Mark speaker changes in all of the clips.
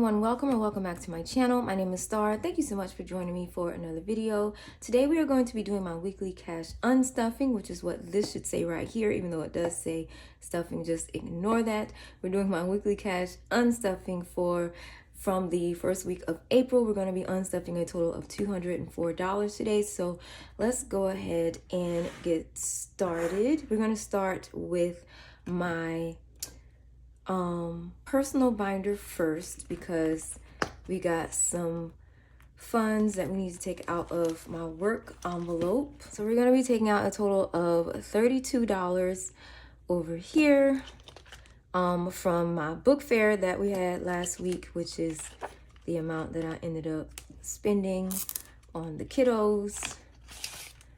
Speaker 1: everyone, welcome or welcome back to my channel. My name is Star. Thank you so much for joining me for another video. Today we are going to be doing my weekly cash unstuffing, which is what this should say right here, even though it does say stuffing, just ignore that. We're doing my weekly cash unstuffing from the first week of April. We're going to be unstuffing a total of $204 today. So let's go ahead and get started. We're going to start with my personal binder first because we got some funds that we need to take out of my work envelope. So we're going to be taking out a total of $32 over here from my book fair that we had last week, which is the amount that I ended up spending on the kiddos,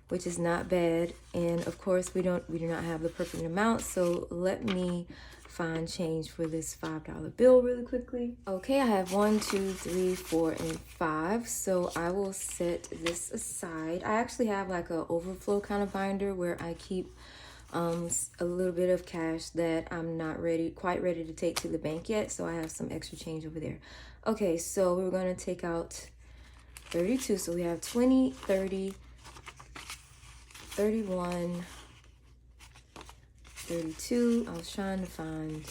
Speaker 1: which is not bad. And of course we do not have the perfect amount, so let me find change for this $5 bill really quickly. Okay, I have 1, 2, 3, 4, and 5. So I will set this aside. I actually have like a overflow kind of binder where I keep a little bit of cash that I'm not quite ready to take to the bank yet. So I have some extra change over there. Okay, so we're gonna take out 32. So we have 20, 30, 31, 32. I was trying to find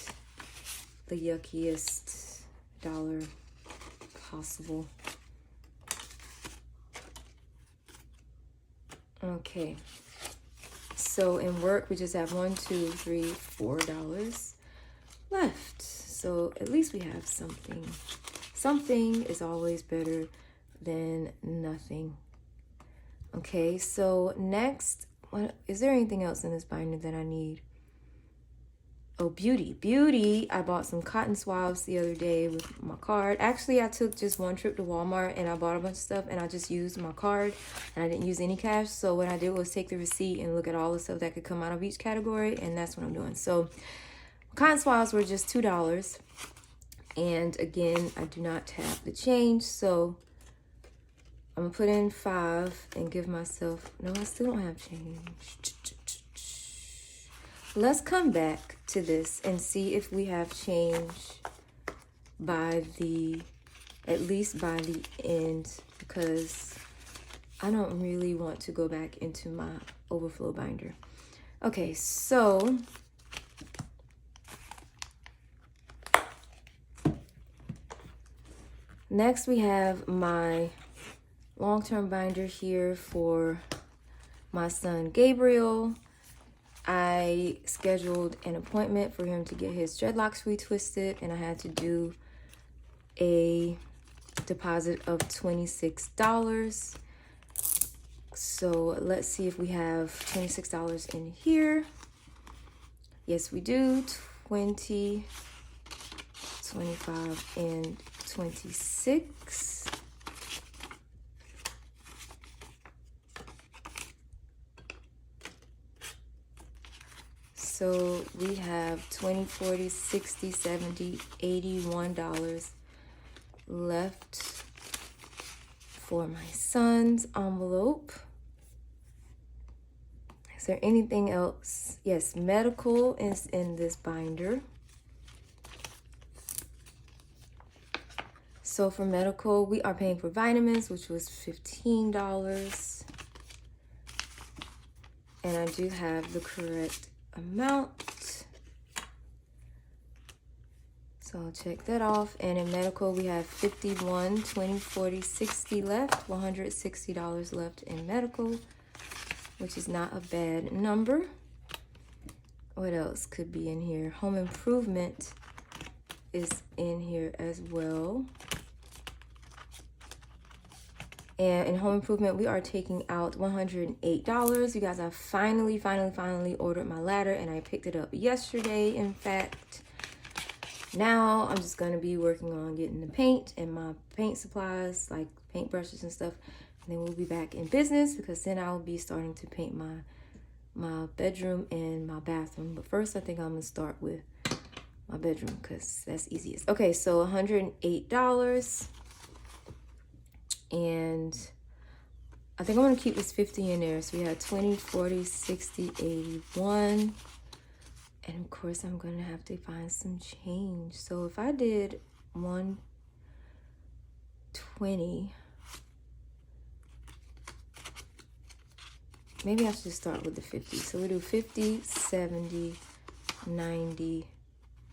Speaker 1: the yuckiest dollar possible. Okay, so in work we just have $1, 2, 3, $4 left. So at least we have something. Something is always better than nothing. Okay, so next, is there anything else in this binder that I need? Oh, beauty. I bought some cotton swabs the other day with my card. Actually, I took just one trip to Walmart and I bought a bunch of stuff and I just used my card and I didn't use any cash. So what I did was take the receipt and look at all the stuff that could come out of each category, and that's what I'm doing. So cotton swabs were just $2. And again, I do not have the change, so I'm gonna put in 5 and give myself, no, I still don't have change. Let's come back to this and see if we have change at least by the end, because I don't really want to go back into my overflow binder. Okay, so next we have my long-term binder here for my son Gabriel. I scheduled an appointment for him to get his dreadlocks retwisted, and I had to do a deposit of $26. So let's see if we have $26 in here. Yes, we do. 20, 25, and 26. So we have 20, 40, 60, 70, $81 left for my son's envelope. Is there anything else? Yes, medical is in this binder. So for medical, we are paying for vitamins, which was $15. And I do have the correct amount. So I'll check that off. And in medical, we have 51, 20, 40, 60 left. $160 left in medical, which is not a bad number. What else could be in here? Home improvement is in here as well. And in home improvement, we are taking out $108. You guys, I finally ordered my ladder, and I picked it up yesterday, in fact. Now I'm just gonna be working on getting the paint and my paint supplies, like paint brushes and stuff. And then we'll be back in business, because then I'll be starting to paint my bedroom and my bathroom. But first, I think I'm gonna start with my bedroom, because that's easiest. Okay, so $108. And I think I'm gonna keep this 50 in there. So we had 20, 40, 60, 81. And of course I'm gonna have to find some change. So if I did 1, 20. Maybe I should start with the 50. So we do 50, 70, 90.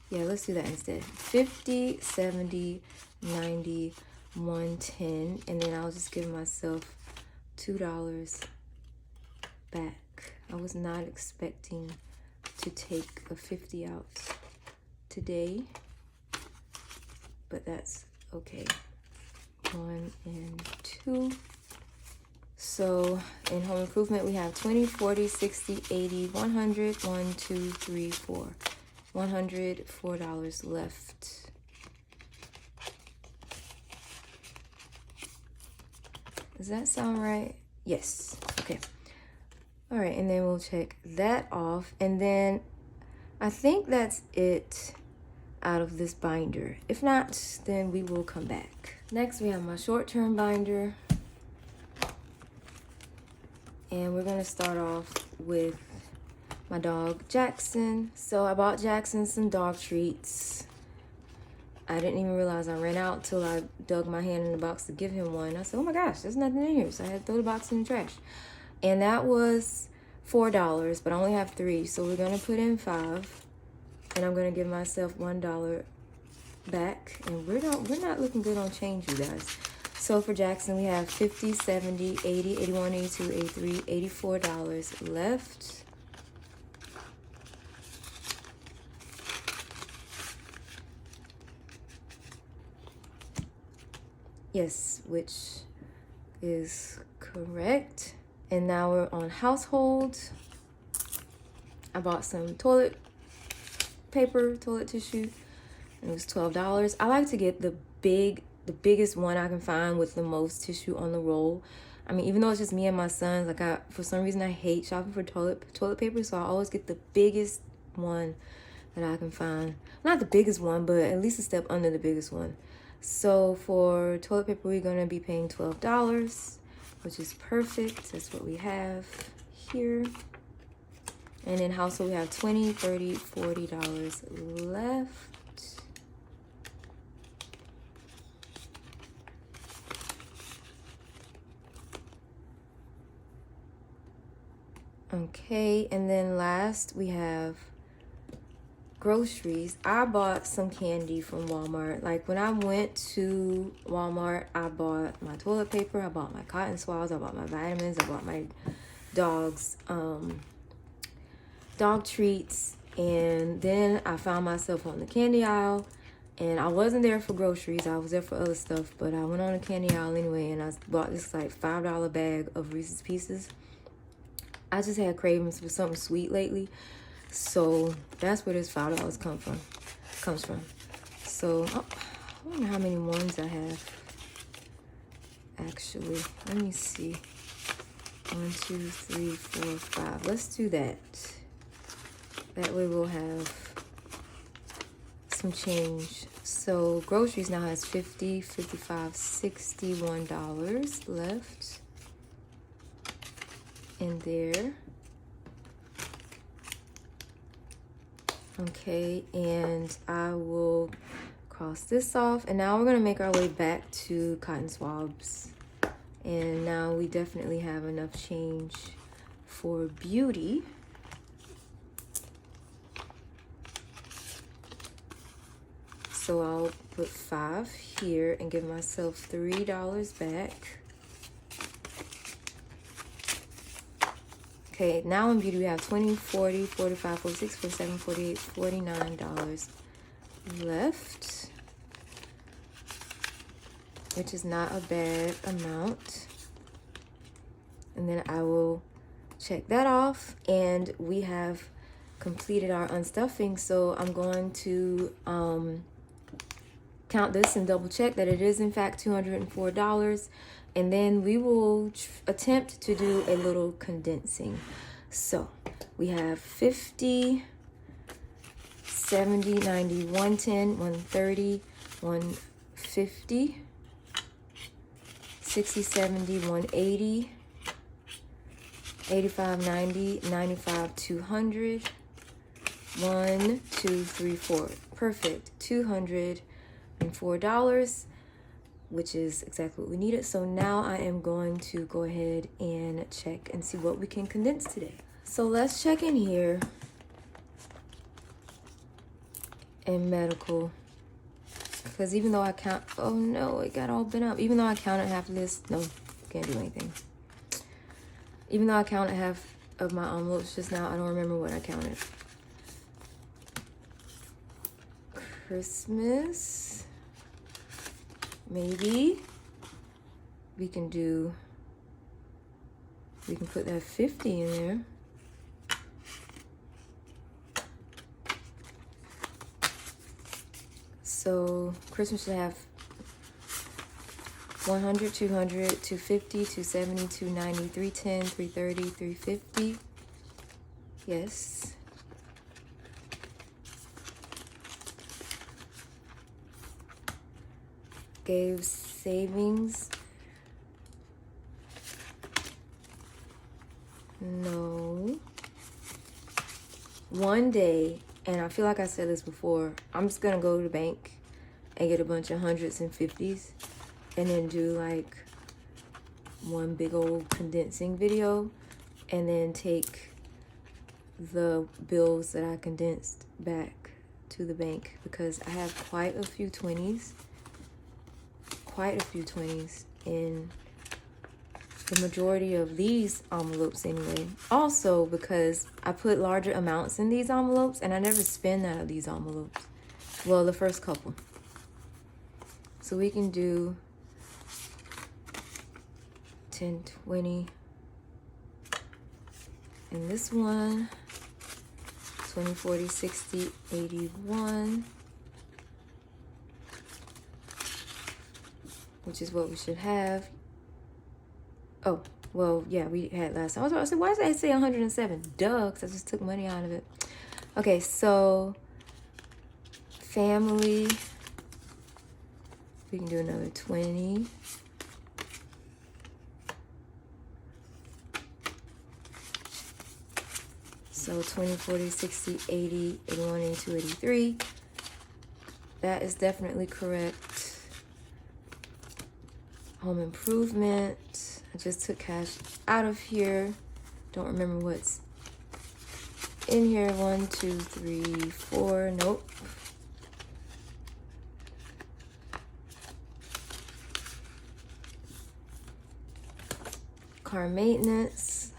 Speaker 1: Yeah, let's do that instead. 50, 70, 90, 110. And then I'll just give myself $2 back. I was not expecting to take a 50 out today, but that's okay. 1 and 2. So in home improvement, we have 20, 40, 60, 80, 100, 1, 2, 3, 4. $104 left. Does that sound right? Yes. Okay. All right, and then we'll check that off. And then I think that's it out of this binder. If not, then we will come back. Next, we have my short-term binder. And we're gonna start off with my dog, Jackson. So I bought Jackson some dog treats. I didn't even realize I ran out till I dug my hand in the box to give him one. I said, oh my gosh, there's nothing in here. So I had to throw the box in the trash. And that was $4, but I only have 3. So we're gonna put in 5. And I'm gonna give myself $1 back. And we're not looking good on change, you guys. So for Jackson, we have 50, 70, 80, 81, 82, 83, $84 left. Yes, which is correct. And now we're on household. I bought some toilet paper, toilet tissue, and it was $12. I like to get the biggest one I can find with the most tissue on the roll. I mean, even though it's just me and my sons, like for some reason I hate shopping for toilet paper, so I always get the biggest one that I can find. Not the biggest one, but at least a step under the biggest one. So for toilet paper, we're gonna be paying $12, which is perfect. That's what we have here. And in household, we have $20, $30, $40 left. Okay, and then last we have groceries. I bought some candy from Walmart. Like when I went to Walmart, I bought my toilet paper, I bought my cotton swabs, I bought my vitamins, I bought my dog's dog treats, and then I found myself on the candy aisle, and I wasn't there for groceries, I was there for other stuff, but I went on the candy aisle anyway, and I bought this like $5 bag of Reese's Pieces. I just had cravings for something sweet lately, so that's where this $5 comes from. So I wonder how many ones I have. Actually, let me see. 1, 2, 3, 4, 5. Let's do that. That way we'll have some change. So groceries now has $50, $55, $61 left in there. Okay, and I will cross this off, and now we're gonna make our way back to cotton swabs. And now we definitely have enough change for beauty. So I'll put 5 here and give myself $3 back. Okay, now in beauty we have $20, $40, $45, $46, $47, $48, $49 left, which is not a bad amount. And then I will check that off, and we have completed our unstuffing. So I'm going to count this and double check that it is in fact $204. And then we will attempt to do a little condensing. So we have 50, 70, 90, 110, 130, 150, 60, 70, 180, 85, 90, 95, 200, 1, 2, 3, 4. Perfect. $204. which is exactly what we needed. So now I am going to go ahead and check and see what we can condense today. So let's check in here in medical, because even though I count, oh no, it got all bent up. Even though I counted half of this, no, can't do anything. Even though I counted half of my envelopes just now, I don't remember what I counted. Christmas, maybe we can put that 50 in there. So Christmas should have 100, 200, 250, 270, 290, 310, 330, 350. Yes. Gave savings. No. One day, and I feel like I said this before, I'm just gonna go to the bank and get a bunch of hundreds and fifties and then do like one big old condensing video and then take the bills that I condensed back to the bank, because I have quite a few 20s in the majority of these envelopes anyway. Also because I put larger amounts in these envelopes and I never spend out of these envelopes. Well, the first couple. So we can do 10, 20. And this one, 20, 40, 60, 81. Which is what we should have. Oh, well, yeah, we had last time. I was about to say, why did I say 107? Duh, because I just took money out of it. Okay, so family. We can do another 20. So 20, 40, 60, 80, 81, 82, 83. That is definitely correct. Home improvement. I just took cash out of here. Don't remember what's in here. 1, 2, 3, 4. Nope. Car maintenance.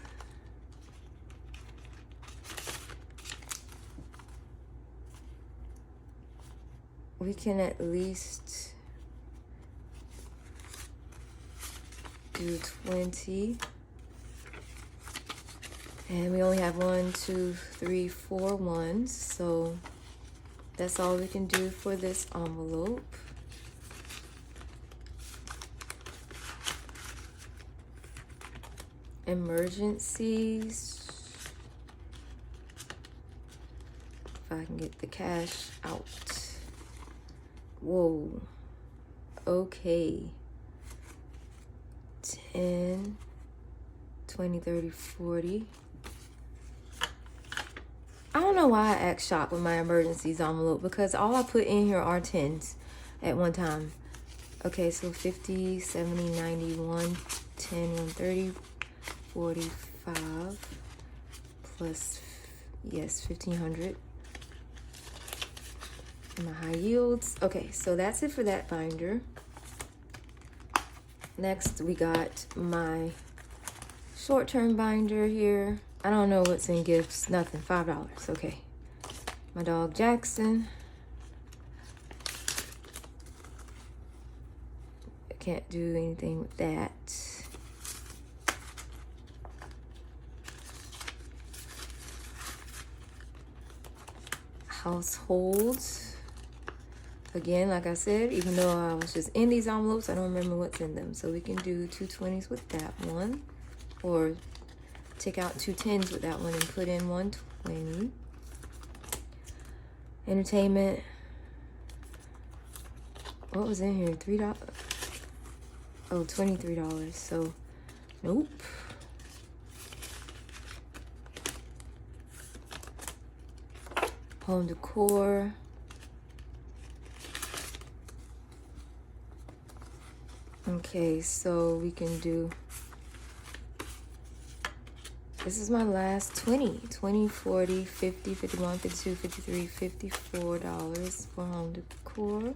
Speaker 1: We can at least do 20. And we only have 1, 2, 3, 4 ones. So that's all we can do for this envelope. Emergencies. If I can get the cash out. Whoa. Okay. 10, 20, 30, 40. I don't know why I act shocked with my emergencies envelope, because all I put in here are 10s at one time. Okay, so 50, 70, 90, 110, 130, 45 plus, yes, 1500. And my high yields. Okay, so that's it for that binder. Next, we got my short-term binder here. I don't know what's in gifts. Nothing. $5. Okay. My dog Jackson. I can't do anything with that. Households. Again, like I said, even though I was just in these envelopes, I don't remember what's in them. So we can do 2 20s with that one. Or take out 2 10s with that one and put in 120. Entertainment. What was in here? $3. Oh, $23. So, nope. Home decor. Okay, so we can do, this is my last 20, 40, 50, 51, 52, 53, $54 for home decor.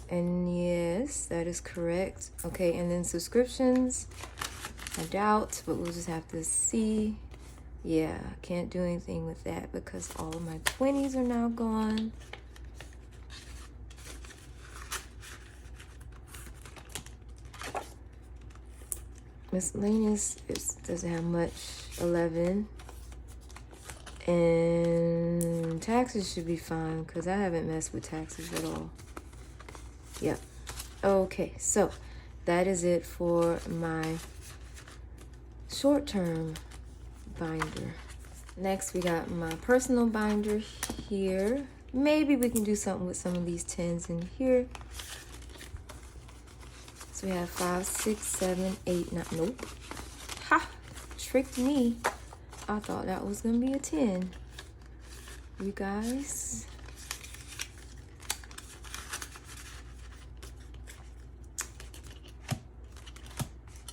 Speaker 1: And yes, that is correct. Okay, and then subscriptions, I doubt, but we'll just have to see. Yeah, can't do anything with that because all of my 20s are now gone. Miscellaneous, it doesn't have much, 11. And taxes should be fine because I haven't messed with taxes at all. Yep. Okay, so that is it for my short-term binder. Next, we got my personal binder here. Maybe we can do something with some of these 10s in here. So we have 5, 6, 7, 8, 9. Nope. Ha! Tricked me. I thought that was gonna be a 10. You guys.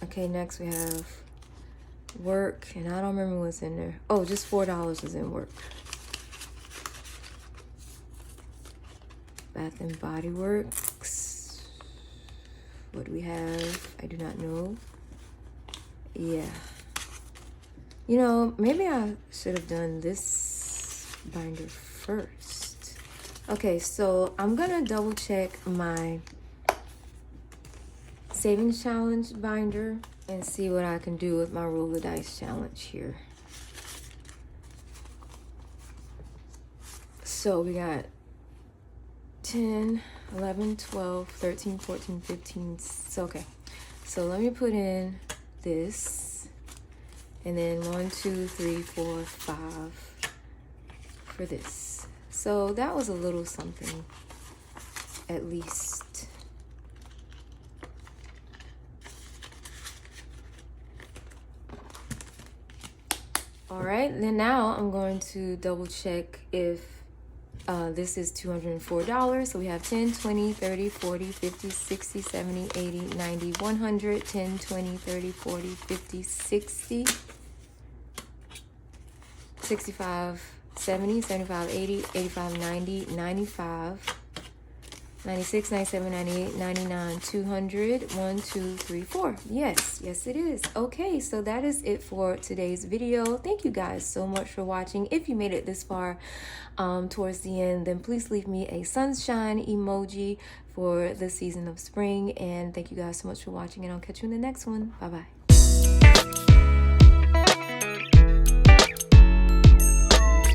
Speaker 1: Okay, next we have work, and I don't remember what's in there. Oh, just $4 is in work. Bath and Body Works. What do we have? I do not know. Yeah. You know, maybe I should have done this binder first. Okay, so I'm gonna double check my savings challenge binder and see what I can do with my roll of dice challenge here. So we got 10, 11, 12, 13, 14, 15. So, okay. So let me put in this. And then 1, 2, 3, 4, 5 for this. So that was a little something, at least. All right, then now I'm going to double check if this is $204. So we have 10, 20, 30, 40, 50, 60, 70, 80, 90, 100, 10, 20, 30, 40, 50, 60, 65, 70, 75, 80, 85, 90, 95, 96, 97, 98, 99, 200, 1, 2, 3, 4. Yes, it is. Okay, so that is it for today's video. Thank you guys so much for watching. If you made it this far towards the end, then please leave me a sunshine emoji for the season of spring. And thank you guys so much for watching, and I'll catch you in the next one. Bye-bye.